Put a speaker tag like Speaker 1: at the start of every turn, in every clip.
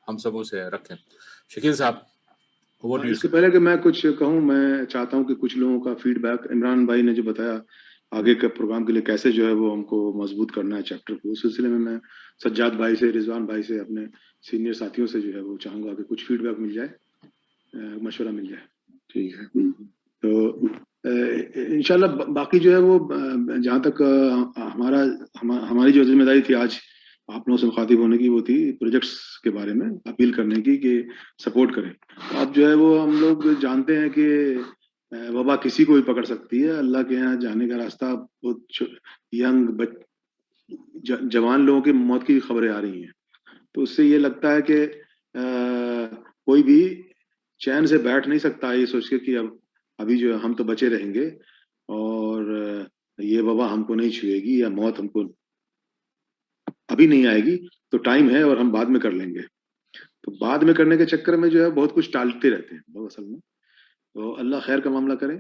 Speaker 1: हम सबों से रखें। शकील साहब, व्हाट डू यू
Speaker 2: इसके
Speaker 1: से?
Speaker 2: पहले कि मैं कुछ कहूँ, मैं चाहता हूँ कि कुछ लोगों का फीडबैक, इमरान भाई ने जो बताया आगे के प्रोग्राम के लिए कैसे जो है वो हमको मजबूत करना है चैप्टर को, उस सिलसिले में मैं सज्जाद भाई से, रिजवान भाई से, अपने सीनियर साथियों से जो है वो चाहूंगा कि कुछ फीडबैक मिल जाए, मशवरा मिल जाए। ठीक है। तो इंशाल्लाह बाकी जो है वो जहाँ तक हमारी जो जिम्मेदारी थी आज आप लोगों से मुखातिब होने की, वो थी प्रोजेक्ट्स के बारे में अपील करने की कि सपोर्ट करें। तो अब जो है वो हम लोग जानते हैं कि वबा किसी को भी पकड़ सकती है। अल्लाह के यहाँ जाने का रास्ता बहुत यंग जवान लोगों की मौत की खबरें आ रही हैं। तो उससे ये लगता है कि कोई भी चैन से बैठ नहीं सकता ये सोच के कि अब अभी जो है हम तो बचे रहेंगे और ये वबा हमको नहीं छुएगी या मौत हमको अभी नहीं आएगी, तो टाइम है और हम बाद में कर लेंगे। तो बाद में करने के चक्कर में जो है बहुत कुछ टालते रहते हैं लोग असल में। तो अल्लाह खैर का मामला करे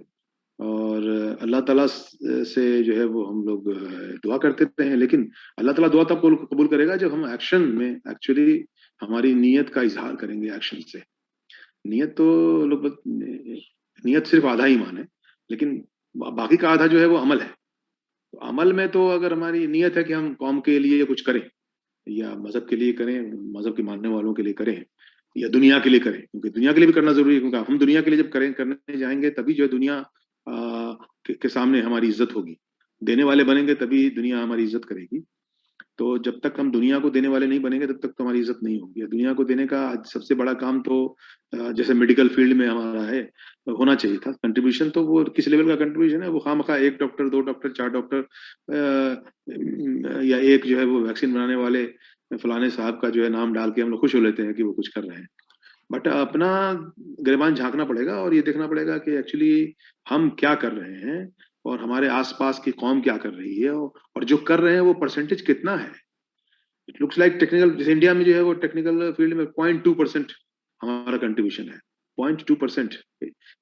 Speaker 2: और अल्लाह ताला से जो है वो हम लोग दुआ करते रहे, लेकिन अल्लाह ताला दुआ तब कबूल करेगा जब हम एक्शन में एक्चुअली हमारी नीयत का इजहार करेंगे एक्शन से। नियत तो लोग नियत सिर्फ आधा ही ईमान है, लेकिन बाकी का आधा जो है वो अमल है। तो अमल में तो अगर हमारी नियत है कि हम कौम के लिए कुछ करें या मजहब के लिए करें, मजहब के मानने वालों के लिए करें या दुनिया के लिए करें, क्योंकि दुनिया के लिए भी करना जरूरी है, क्योंकि हम दुनिया के लिए जब करने जाएंगे तभी जो है दुनिया के सामने हमारी इज्जत होगी। देने वाले बनेंगे तभी दुनिया हमारी इज्जत करेगी। तो जब तक हम दुनिया को देने वाले नहीं बनेंगे तब तक तो हमारी इज्जत नहीं होगी। दुनिया को देने का आज सबसे बड़ा काम तो जैसे मेडिकल फील्ड में हमारा है, होना चाहिए था कंट्रीब्यूशन। तो वो किस लेवल का कंट्रीब्यूशन है, वो खामखा एक डॉक्टर, दो डॉक्टर, चार डॉक्टर या एक जो है वो वैक्सीन बनाने वाले फलाने साहब का जो है नाम डाल के हम लोग खुश हो लेते हैं कि वो कुछ कर रहे हैं। बट अपना गिरबान झांकना पड़ेगा और ये देखना पड़ेगा कि एक्चुअली हम क्या कर रहे हैं और हमारे आसपास की कौम क्या कर रही है, और जो कर रहे हैं वो परसेंटेज कितना है। इट लुक्स लाइक टेक्निकल, जैसे इंडिया में जो है वो टेक्निकल फील्ड में 0.2% हमारा कंट्रीब्यूशन है। 0.2%,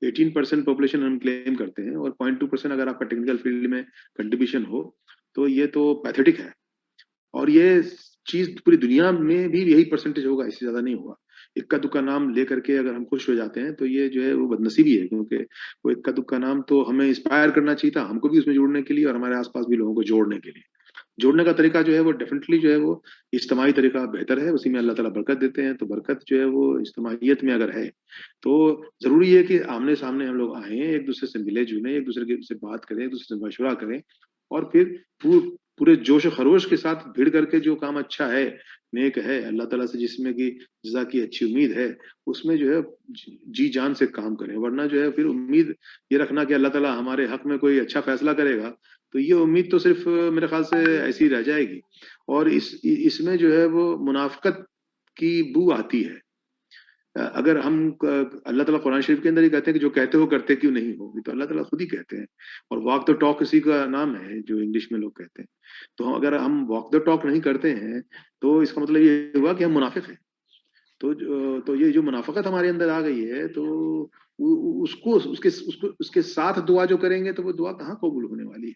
Speaker 2: 18% पॉपुलेशन हम क्लेम करते हैं, और 0.2% अगर आपका टेक्निकल फील्ड में कंट्रीब्यूशन हो तो ये तो पैथेटिक है। और ये चीज पूरी दुनिया में भी यही परसेंटेज होगा, इससे ज्यादा नहीं होगा। इक्का दुक्का नाम लेकर के अगर हम खुश हो जाते हैं तो ये जो है वो बदनसीबी है, क्योंकि वो इक्का दुक्का नाम तो हमें इंस्पायर करना चाहिए था, हमको भी उसमें जोड़ने के लिए और हमारे आसपास भी लोगों को जोड़ने के लिए। जोड़ने का तरीका जो है वो डेफिनेटली जो है वो इज्तिमाई तरीका बेहतर है, उसी में अल्लाह ताला बरकत देते हैं। तो बरकत जो है वो इज्तिमाइयत में अगर है तो जरूरी है कि आमने सामने हम लोग आए, एक दूसरे से मिले जुले, एक दूसरे से बात करें, एक दूसरे से मशवरा करें, और फिर पूरे जोश खरोश के साथ भिड़ करके जो काम अच्छा है, नेक है, अल्लाह ताला से जिसमें की जज़ा की अच्छी उम्मीद है, उसमें जो है जी जान से काम करें। वरना जो है फिर उम्मीद ये रखना कि अल्लाह ताला हमारे हक में कोई अच्छा फैसला करेगा, तो ये उम्मीद तो सिर्फ मेरे ख्याल से ऐसी रह जाएगी। और इसमें जो है वो मुनाफिकत की बू आती है। अगर हम अल्लाह ताला कुरान शरीफ के अंदर ही कहते हैं कि जो कहते हो करते क्यों नहीं हो, तो अल्लाह ताला खुद ही कहते हैं। और वॉक द टॉक इसी का नाम है जो इंग्लिश में लोग कहते हैं। तो अगर हम वॉक द टॉक नहीं करते हैं तो इसका मतलब ये हुआ कि हम मुनाफिक हैं। तो ये जो मुनाफिकत हमारे अंदर आ गई है, तो उसके साथ दुआ जो करेंगे तो वो दुआ कहाँ कबूल होने वाली है।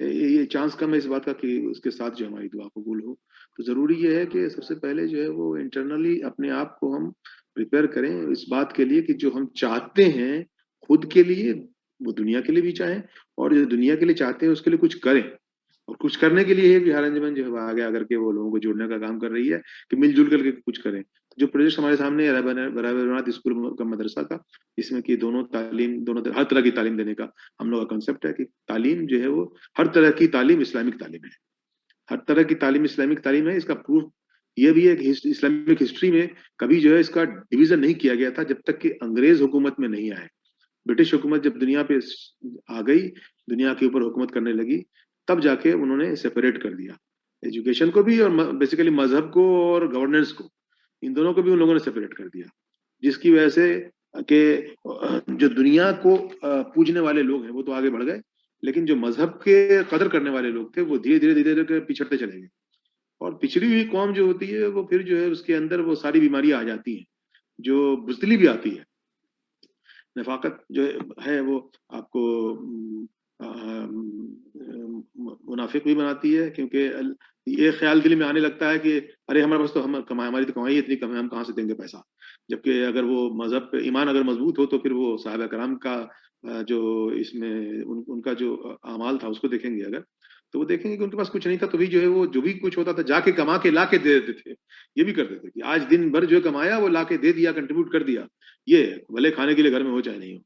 Speaker 2: ये चांस कम है इस बात का कि उसके साथ जो हमारी दुआ कबूल हो। तो जरूरी ये है कि सबसे पहले जो है वो इंटरनली अपने आप को हम प्रिपेयर करें इस बात के लिए कि जो हम चाहते हैं खुद के लिए, वो दुनिया के लिए भी चाहें, और जो दुनिया के लिए चाहते हैं उसके लिए कुछ करें। और कुछ करने के लिए बिहार अंजुमन जो है वो आगे आकर के वो लोगों को जोड़ने का काम कर रही है कि मिलजुल करके कुछ करें। तो जो प्रोजेक्ट हमारे सामने है रबीन्द्रनाथ स्कूल का मदरसा का, इसमें कि दोनों हर तरह की तालीम देने का हम लोग का कंसेप्ट है कि तालीम जो है वो हर तरह की तालीम इस्लामिक तालीम है। हर तरह की तालीम इस्लामिक तालीम है। इसका प्रूफ ये भी है कि इस्लामिक हिस्ट्री में कभी जो है इसका डिवीजन नहीं किया गया था जब तक कि अंग्रेज हुकूमत में नहीं आए। ब्रिटिश हुकूमत जब दुनिया पे आ गई, दुनिया के ऊपर हुकूमत करने लगी, तब जाके उन्होंने सेपरेट कर दिया एजुकेशन को भी, और बेसिकली मजहब को और गवर्नेंस को, इन दोनों को भी उन लोगों ने सेपरेट कर दिया। जिसकी वजह से कि जो दुनिया को पूजने वाले लोग हैं वो तो आगे बढ़ गए, लेकिन जो मजहब के कदर करने वाले लोग थे वो धीरे धीरे पिछड़ते चले गए। और पिछड़ी हुई कौम जो होती है वो फिर जो है उसके अंदर वो सारी बीमारियां आ जाती हैं, जो बुजदिली भी आती है। नफाकत जो है वो आपको मुनाफिक भी बनाती है, क्योंकि ये ख्याल दिल में आने लगता है कि अरे हमारे पास तो हम कमाई, हमारी तो कमाई इतनी कम है, हम कहाँ से देंगे पैसा। जबकि अगर वो मजहब पे ईमान अगर मजबूत हो तो फिर वो साहबा कराम का जो इसमें उनका जो अमाल था उसको देखेंगे अगर, तो वो देखेंगे कि उनके पास कुछ नहीं था, तो भी जो है वो जो भी कुछ होता था जाके कमा के ला के दे देते थे। ये भी करते थे कि आज दिन भर जो कमाया वो ला के दे दिया, कंट्रीब्यूट कर दिया। ये भले खाने के लिए घर में हो चाहे नहीं हो,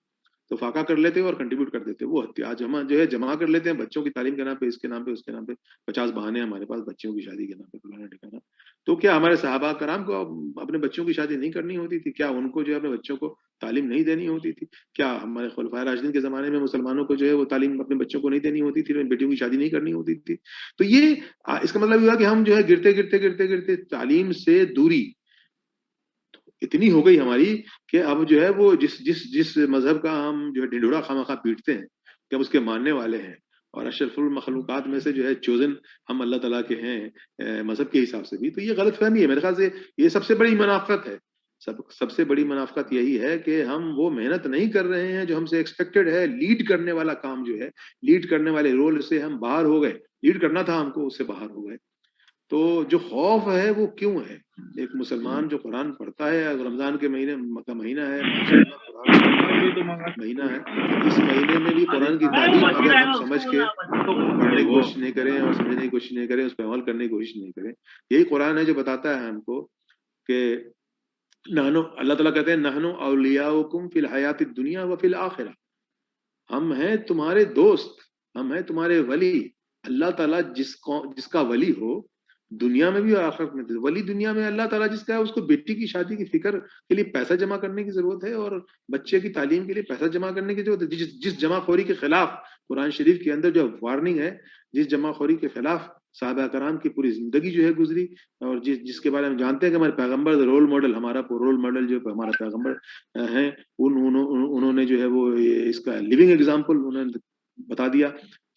Speaker 2: तो फाका कर लेते और कंट्रीब्यूट कर देते। वो आज हम जो है जमा कर लेते हैं बच्चों की तालीम के नाम पे, इसके नाम पे, उसके नाम पे। 50 बहाने हैं हमारे पास बच्चों की शादी के नाम पे, फलाना ठिकाना। तो क्या हमारे सहाबा कराम को अपने बच्चों की शादी नहीं करनी होती थी? क्या उनको जो है अपने बच्चों को तालीम नहीं देनी होती थी? क्या हमारे खुलफाए राशिदीन के जमाने में मुसलमानों को जो है वो तालीम अपने बच्चों को नहीं देनी होती थी, बेटियों की शादी नहीं करनी होती थी? तो ये इसका मतलब हुआ कि हम जो है गिरते गिरते गिरते गिरते तालीम से दूरी इतनी हो गई हमारी कि अब जो है वो जिस जिस जिस मजहब का हम जो है ढिंढोरा खामखा पीटते हैं कि हम उसके मानने वाले हैं, और अशरफुल मखलूकात में से जो है चोजन हम अल्लाह ताला के हैं मजहब के हिसाब से भी, तो ये गलत फहमी है मेरे ख्याल से। ये सबसे बड़ी मुनाफत है। सबसे बड़ी मुनाफत यही है कि हम वो मेहनत नहीं कर रहे हैं जो हमसे एक्सपेक्टेड है। लीड करने वाला काम जो है, लीड करने वाले रोल से हम बाहर हो गए। लीड करना था हमको, उससे बाहर हो गए। तो जो खौफ है वो क्यों है? एक मुसलमान जो कुरान पढ़ता है, अगर रमजान के महीने का महीना है, माशाअल्लाह कुरान का महीना है, इस महीने में भी कुरान की तालीम अगर हम समझ के पढ़ने की कोशिश नहीं करें और समझने की कोशिश नहीं करें, उस पर अमल करने की कोशिश नहीं करें, यही कुरान है जो बताता है हमको कि नहनो, अल्लाह ताला कहते हैं नहनो औलियाउकुम फिल हयातिद दुनिया व फिल आखिरा, हम हैं तुम्हारे दोस्त, हम हैं तुम्हारे वली। अल्लाह ताला जिसका वली हो दुनिया में भी और आखिरत में भी। वली दुनिया में अल्लाह ताला जिसका है, उसको बेटी की शादी की फिक्र के लिए पैसा जमा करने की जरूरत है, और बच्चे की तालीम के लिए पैसा जमा करने की जरूरत है। जिस जमाखोरी के खिलाफ कुरान शरीफ के अंदर जो वार्निंग है, जिस जमाखोरी के खिलाफ साहबा कराम की पूरी जिंदगी जो है गुजरी, और जिसके बारे में जानते हैं कि हमारे पैगंबर रोल मॉडल, हमारा रोल मॉडल जो हमारा पैगंबर हैं, उन्होंने जो है वो इसका लिविंग एग्जाम्पल उन्होंने बता दिया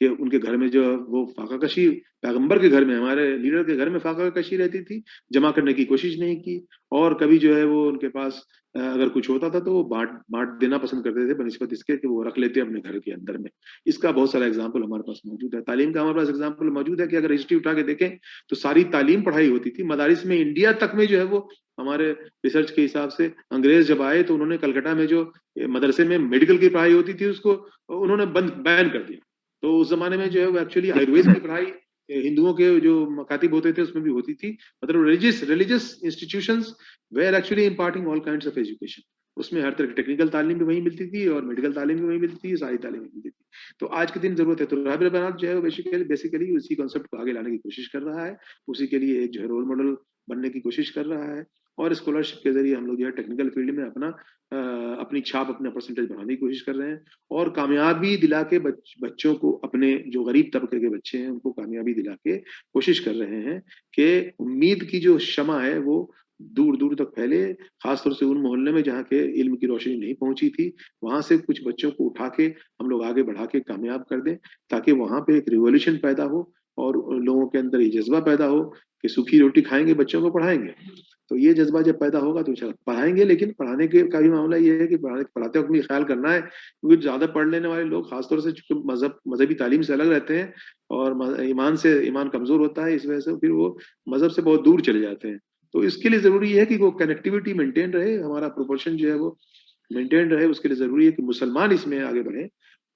Speaker 2: कि उनके घर में जो वो फाका कशी, पैगंबर के घर में, हमारे लीडर के घर में फाका कशी रहती थी, जमा करने की कोशिश नहीं की। और कभी जो है वो उनके पास अगर कुछ होता था तो वो बांट बांट देना पसंद करते थे बनिस्बत इसके कि वो रख लेते अपने घर के अंदर में। इसका बहुत सारा एग्जाम्पल हमारे पास मौजूद है। तालीम का हमारे पास एग्जाम्पल मौजूद है कि अगर हिस्ट्री उठा के देखें तो सारी तालीम पढ़ाई होती थी मदारिस में। इंडिया तक में जो है वो हमारे रिसर्च के हिसाब से अंग्रेज जब आए तो उन्होंने कलकत्ता में जो मदरसे में मेडिकल की पढ़ाई होती थी उसको उन्होंने बैन कर दिया। तो उस जमाने में जो है वो एक्चुअली आयुर्वेद की पढ़ाई हिंदुओं के जो मकातिब होते थे उसमें भी होती थी। मतलब religious institutions were actually imparting all kinds of education. उसमें हर तरह की टेक्निकल तालीम भी वहीं मिलती थी और मेडिकल तालीम भी वहीं मिलती थी, सारी तालीम मिलती थी। तो आज के दिन जरूरत है, तो राबिर बनात जो है वो बेसिकली उसी कॉन्सेप्ट को आगे लाने की कोशिश कर रहा है, उसी के लिए एक जो है रोल मॉडल बनने की कोशिश कर रहा है। और स्कॉलरशिप के जरिए हम लोग जो है टेक्निकल फील्ड में अपनी छाप, अपना परसेंटेज बढ़ाने की कोशिश कर रहे हैं, और कामयाबी दिला के बच्चों को, अपने जो गरीब तबके के बच्चे हैं उनको कामयाबी दिला के कोशिश कर रहे हैं कि उम्मीद की जो शमा है वो दूर दूर तक फैले। खासतौर से उन मोहल्ले में जहाँ के इल्म की रोशनी नहीं पहुंची थी, वहां से कुछ बच्चों को उठा के हम लोग आगे बढ़ा के कामयाब कर दें, ताकि वहां पे एक रिवॉल्यूशन पैदा हो और लोगों के अंदर ये जज्बा पैदा हो कि सूखी रोटी खाएंगे, बच्चों को पढ़ाएंगे। तो ये जज्बा जब पैदा होगा तो इंशाल्लाह पढ़ाएंगे। लेकिन पढ़ाने के का भी मामला ये है कि पढ़ाते वक्त भी ख्याल करना है, क्योंकि ज्यादा पढ़ लेने वाले लोग खासतौर से चूंकि मजहबी तालीम से अलग रहते हैं और ईमान कमजोर होता है, इस वजह से फिर वो मजहब से बहुत दूर चले जाते हैं। तो इसके लिए जरूरी है कि वो कनेक्टिविटी मेंटेन रहे, हमारा प्रोपोर्शन जो है वो मेंटेन रहे। उसके लिए जरूरी है कि मुसलमान इसमें आगे बढ़े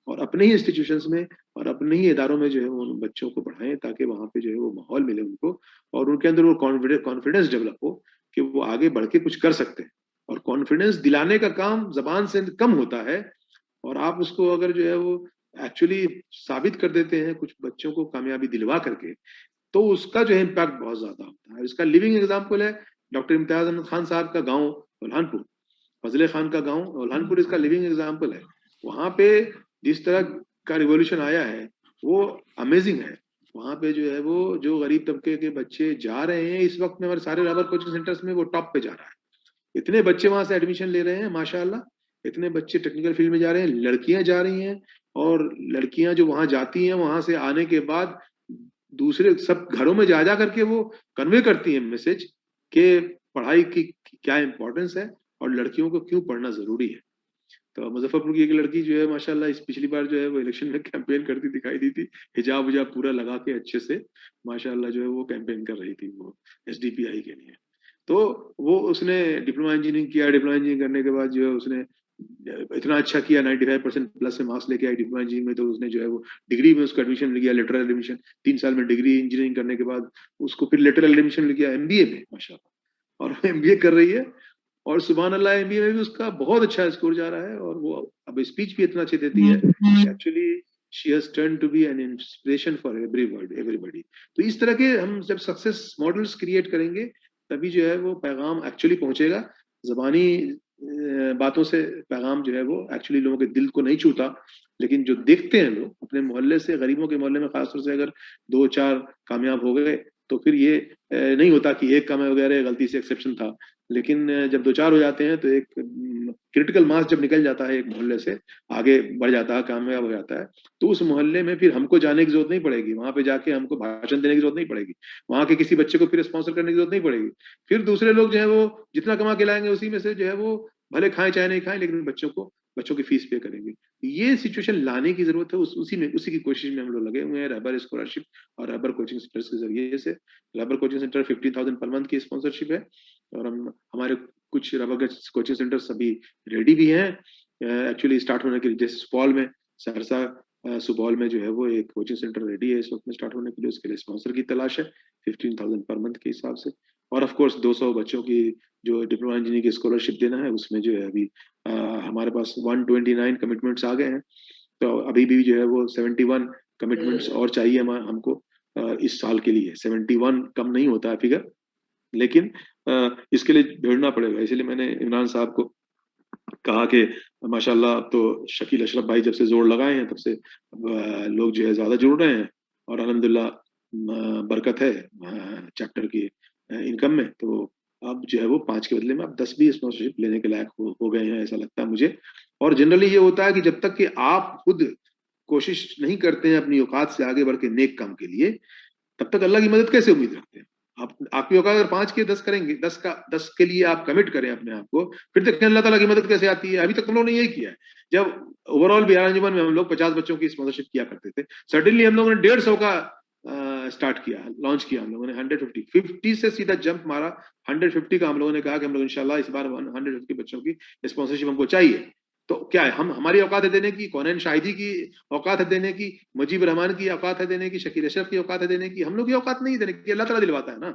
Speaker 2: और अपने ही इंस्टीट्यूशंस में और अपने ही इदारों में जो है वो उन बच्चों को पढ़ाएं, ताकि वहां पे जो है वो माहौल मिले उनको और उनके अंदर वो कॉन्फिडेंस डेवलप हो कि वो आगे बढ़ के कुछ कर सकते हैं। और कॉन्फिडेंस दिलाने का काम जबान से कम होता है, और आप उसको अगर जो है वो एक्चुअली साबित कर देते हैं कुछ बच्चों को कामयाबी दिलवा करके, तो उसका जो है इम्पैक्ट बहुत ज्यादा होता है। इसका लिविंग एग्जाम्पल है डॉक्टर इम्तियाज अहमद खान साहब का गाँव उल्हानपुर, फजले खान का गाँव उल्हानपुर इसका लिविंग एग्जाम्पल है। वहां पे जिस तरह का रिवॉल्यूशन आया है वो अमेजिंग है। वहां पे जो है वो जो गरीब तबके के बच्चे जा रहे हैं इस वक्त में, हमारे सारे रबर कोचिंग सेंटर्स में वो टॉप पे जा रहा है। इतने बच्चे वहां से एडमिशन ले रहे हैं माशाल्लाह, इतने बच्चे टेक्निकल फील्ड में जा रहे हैं, लड़कियां जा रही हैं। और लड़कियां जो वहां जाती हैं वहां से आने के बाद दूसरे सब घरों में जा जा करके वो कन्वे करती हैं मैसेज कि पढ़ाई की क्या इंपॉर्टेंस है और लड़कियों को क्यों पढ़ना जरूरी है। तो मुजफ्फरपुर की एक लड़की जो है माशाल्लाह इस पिछली बार जो है वो इलेक्शन में कैंपेन करती दिखाई दी थी, हिजाब उजाब पूरा लगा के अच्छे से माशाल्लाह जो है वो कैंपेन कर रही थी वो एसडीपीआई के लिए। तो वो उसने डिप्लोमा इंजीनियरिंग किया, डिप्लोमा इंजीनियरिंग करने के बाद जो है उसने इतना अच्छा किया, 95% प्लस से मार्क्स लेके आई डिप्लोमा इंजीनियरिंग में। तो उसने जो है वो डिग्री में उसको एडमिशन मिल गया, लेटरल एडमिशन 3 साल में डिग्री इंजीनियरिंग करने के बाद उसको फिर लेटरल एडमिशन मिल गया एमबीए में माशाल्लाह, और एमबीए कर रही है। और सुबहान अल्लाह एमबीए में भी उसका बहुत अच्छा स्कोर जा रहा है, और वो अब स्पीच भी इतना अच्छी देती है actually she has turn to be an inspiration for everybody. तो इस तरह के हम जब सक्सेस मॉडल्स क्रिएट करेंगे तभी जो है वो पैगाम एक्चुअली पहुंचेगा। जबानी बातों से पैगाम जो है वो एक्चुअली लोगों के दिल को नहीं छूता, लेकिन जो देखते हैं लोग अपने मोहल्ले से, गरीबों के मोहल्ले में खासतौर से अगर 2-4 कामयाब हो गए तो फिर ये नहीं होता कि एक कामयाब हो गया, अरे गलती से एक्सेप्शन था। लेकिन जब 2-4 हो जाते हैं तो एक क्रिटिकल मास जब निकल जाता है एक मोहल्ले से, आगे बढ़ जाता है, कामयाब हो जाता है, तो उस मोहल्ले में फिर हमको जाने की जरूरत नहीं पड़ेगी, वहां पे जाके हमको भाषण देने की जरूरत नहीं पड़ेगी, वहां के किसी बच्चे को फिर स्पॉन्सर करने की जरूरत नहीं पड़ेगी। फिर दूसरे लोग जो है वो जितना कमा के लाएंगे उसी में से जो है वो भले खाएं चाहे नहीं खाएं, लेकिन बच्चों की फीस पे करेंगे। ये सिचुएशन लाने की जरूरत है, उसी की कोशिश में हम लोग लगे हुए हैं, रहबर स्कॉलरशिप और रहबर कोचिंग सेंटर्स के जरिए से। रहबर कोचिंग सेंटर 50,000 पर मंथ की स्पॉन्सरशिप है, और हम हमारे कुछ रहबर कोचिंग सेंटर अभी रेडी भी हैं एक्चुअली स्टार्ट होने के लिए। जैसे सुपौल में, सहरसा सुपौल में जो है वो एक कोचिंग सेंटर रेडी है इस वक्त में स्टार्ट होने के लिए, उसके लिए स्पॉन्सर की तलाश है 15,000 पर मंथ के हिसाब से। और ऑफ कोर्स 200 बच्चों की जो डिप्लोमा इंजीनियरिंग की स्कॉलरशिप देना है, उसमें जो है अभी हमारे पास 129 कमिटमेंट्स आ गए हैं। तो अभी भी जो है वो 71 कमिटमेंट्स और चाहिए हमको इस साल के लिए। 71 कम नहीं होता है फिगर, लेकिन इसके लिए भिड़ना पड़ेगा। इसलिए मैंने इमरान साहब को कहा कि माशाल्लाह अब तो शकील अशरफ भाई जब से जोर लगाए हैं तब से लोग जो है ज्यादा जुड़ रहे हैं, और अल्हम्दुलिल्लाह बरकत है चैप्टर की इनकम में। तो अब जो है वो 5 के बदले में अब 10 भी स्पॉन्सरशिप लेने के लायक हो गए हैं, ऐसा लगता है मुझे। और जनरली ये होता है कि जब तक कि आप खुद कोशिश नहीं करते हैं अपनी औकात से आगे बढ़ के नेक काम के लिए, तब तक अल्लाह की मदद कैसे उम्मीद रखते हैं? आपकी औकात अगर 5 के 10 करेंगे, 10 के लिए आप कमिट करें अपने आप को, फिर देखें अल्लाह ताला की मदद कैसे आती है। अभी तक हम लोग ने यही किया है। जब ओवरऑल बिहार अंजुमन में हम लोग 50 बच्चों की स्पॉन्सरशिप किया करते थे, सडनली हम लोगों ने 150 का स्टार्ट किया, लॉन्च किया हम लोगों ने 150 से सीधा जंप मारा 150 का। हम लोगों ने कहा कि हम लोग इंशाल्लाह इस बार 150 बच्चों की स्पॉन्सरशिप हमको चाहिए। तो क्या है, हमारी औकात है देने की, कौनैन शाहिदी की औकात है देने की, मुजीब रहमान की औकात है देने की, शकील अशरफ की औकात है देने की? हम लोग की औकात नहीं देने की, अल्लाह ताला दिलवाता है ना।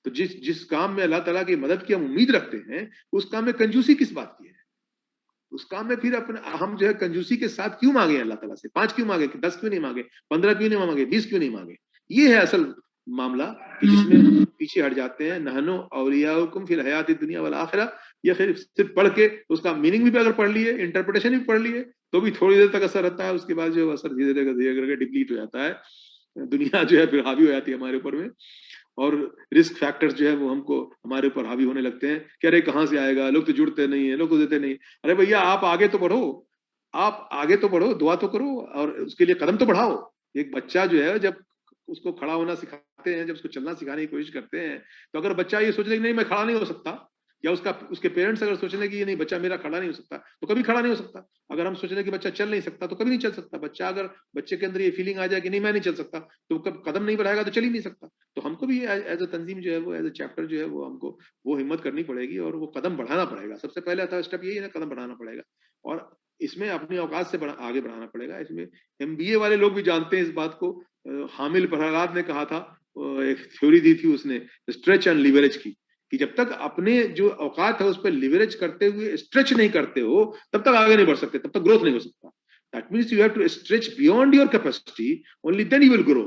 Speaker 2: तो जिस जिस काम में अल्लाह ताला की मदद की हम उम्मीद रखते हैं, उस काम में कंजूसी किस बात की है? उस काम में फिर अपने हम जो है कंजूसी के साथ क्यों मांगे अल्लाह ताला से? 5 क्यों मांगे, 10 क्यों नहीं मांगे, 15 क्यों नहीं मांगे, 20 क्यों नहीं मांगे? ये है असल मामला कि जिसमें पीछे हट जाते हैं। नहनो औलियाउकुम फिल हयात दुनिया वल आखिरा, ये सिर्फ पढ़ के उसका मीनिंग भी अगर पढ़ लिए, इंटरप्रिटेशन भी पढ़ लिए, तो भी थोड़ी देर तक असर रहता है, उसके बाद जो असर धीरे धीरे करके डिप्लीट हो जाता है। दुनिया जो है फिर हावी हो जाती है हमारे ऊपर में, और रिस्क फैक्टर्स जो है वो हमको हमारे ऊपर हावी होने लगते हैं कि अरे कहाँ से आएगा, लोग तो जुड़ते नहीं है, लोग तो देते नहीं। अरे भैया आप आगे तो बढ़ो, आप आगे तो बढ़ो, दुआ तो करो और उसके लिए कदम तो बढ़ाओ। एक बच्चा जो है जब उसको खड़ा होना सिखाते हैं, जब उसको चलना सिखाने की कोशिश करते हैं, तो अगर बच्चा ये सोच ले नहीं मैं खड़ा नहीं हो सकता, या उसके पेरेंट्स अगर सोच ले कि ये नहीं बच्चा मेरा खड़ा नहीं हो सकता, तो कभी खड़ा नहीं हो सकता। अगर हम सोच ले कि बच्चा चल नहीं सकता तो कभी नहीं चल सकता। अगर बच्चे के अंदर ये फीलिंग आ जाए कि नहीं मैं नहीं चल सकता, तो कब कदम नहीं बढ़ाएगा तो चल ही नहीं सकता। तो हमको भी एज अ तंजीम जो है वो, एज अ चैप्टर जो है वो, हमको वो हिम्मत करनी पड़ेगी और वो कदम बढ़ाना पड़ेगा। सबसे पहले था स्टेप यही है, कदम बढ़ाना पड़ेगा, और इसमें अपनी औकात से आगे बढ़ाना पड़ेगा। इसमें एमबीए वाले लोग भी जानते हैं इस बात को। हामिल प्रहलाद ने कहा था, एक थ्योरी दी थी उसने स्ट्रेच एंड लिवरेज की, कि जब तक अपने जो औकात है उस पर लिवरेज करते हुए स्ट्रेच नहीं करते हो, तब तक आगे नहीं बढ़ सकते, तब तक ग्रोथ नहीं हो सकता। That means you have to stretch beyond your capacity, only then you will grow.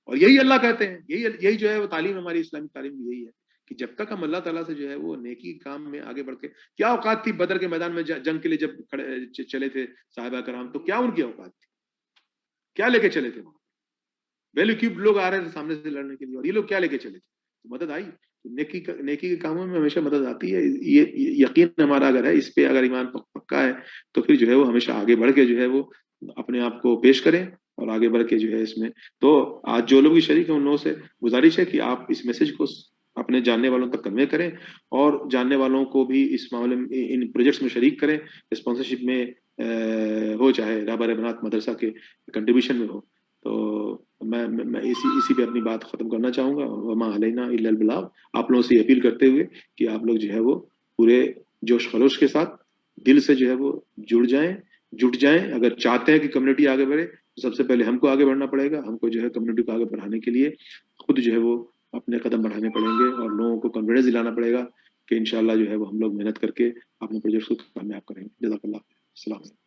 Speaker 2: और यही अल्लाह कहते हैं, यही जो है वो तालीम, हमारी इस्लामिक तालीम भी यही है कि जब तक हम अल्लाह ताला से जो है वो नेकी काम में आगे बढ़ के, क्या औकात थी बदर के मैदान में जंग के लिए जब चले थे साहिबा कराम, तो क्या उनकी औकात थी, क्या लेके चले थे? वेल इक्विप्ड लोग आ रहे थे सामने से लड़ने के लिए, और ये लोग क्या लेके चले थे? तो मदद आई। तो नेकी के कामों में हमेशा मदद आती है। ये यकीन हमारा अगर है, इस पे अगर ईमान पक्का है, तो फिर जो है वो हमेशा आगे बढ़ के जो है वो अपने आप को पेश करें और आगे बढ़ के जो है इसमें। तो आज जो लोग भी शरीक हैं उन लोगों से गुजारिश है कि आप इस मैसेज को अपने अपने जानने वालों तक कन्वे करें और जानने वालों को भी इस मामले में इन प्रोजेक्ट्स में शरीक करें, स्पॉन्सरशिप में हो चाहे रहबर बनात मदरसा के कंट्रीब्यूशन में हो। तो मैं इसी पे अपनी बात खत्म करना चाहूंगा। वमा अलैना इल्लल बलाग। आप लोगों से अपील करते हुए कि आप लोग जो है वो पूरे जोश खरोश के साथ दिल से जो है वो जुट जाएं। अगर चाहते हैं कि कम्युनिटी आगे बढ़े तो सबसे पहले हमको आगे बढ़ना पड़ेगा। हमको जो है कम्युनिटी को आगे बढ़ाने के लिए खुद जो है वो अपने कदम बढ़ाने पड़ेंगे और लोगों को कॉन्फिडेंस दिलाना पड़ेगा कि इंशाल्लाह जो है वो हम लोग मेहनत करके अपने प्रोजेक्ट को कामयाब करेंगे। जज़ाकल्लाह। अस्सलाम वालेकुम।